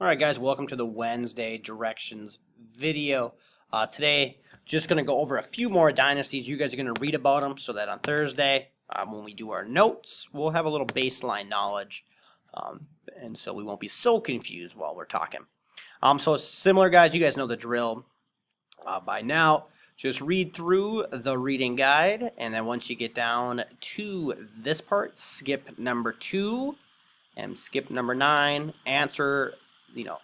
Alright guys, welcome to the Wednesday directions video. Today, just going to go over a few more dynasties. You guys are going to read about them so that on Thursday, when we do our notes, we'll have a little baseline knowledge. And so we won't be so confused while we're talking. So similar guys, you guys know the drill by now. Just read through the reading guide, and then once you get down to this part, skip number 2 and skip number 9, answer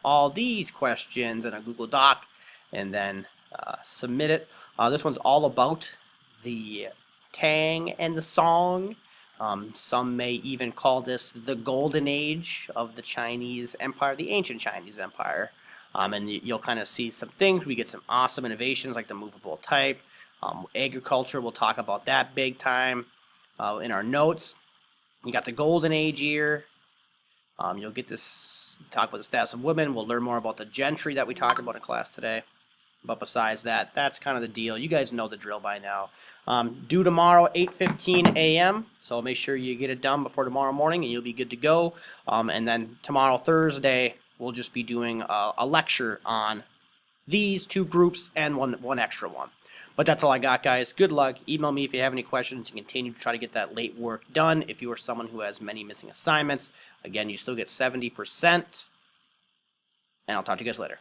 all these questions in a Google Doc, and then submit it. This one's all about the Tang and the Song. Some may even call this the golden age of the Chinese Empire, the ancient Chinese Empire. And you'll kind of see some things. We get some awesome innovations like the movable type. Agriculture, we'll talk about that big time in our notes. You got the golden age here. You'll get this, talk about the status of women. We'll learn more about the gentry that we talked about in class today. But besides that, that's kind of the deal. You guys know the drill by now. Due tomorrow, 8:15 a.m. So make sure you get it done before tomorrow morning, and you'll be good to go. And then tomorrow, Thursday, we'll just be doing a lecture on these two groups and one extra one. But that's all I got, guys. Good luck. Email me if you have any questions and continue to try to get that late work done. If you are someone who has many missing assignments, again, you still get 70%. And I'll talk to you guys later.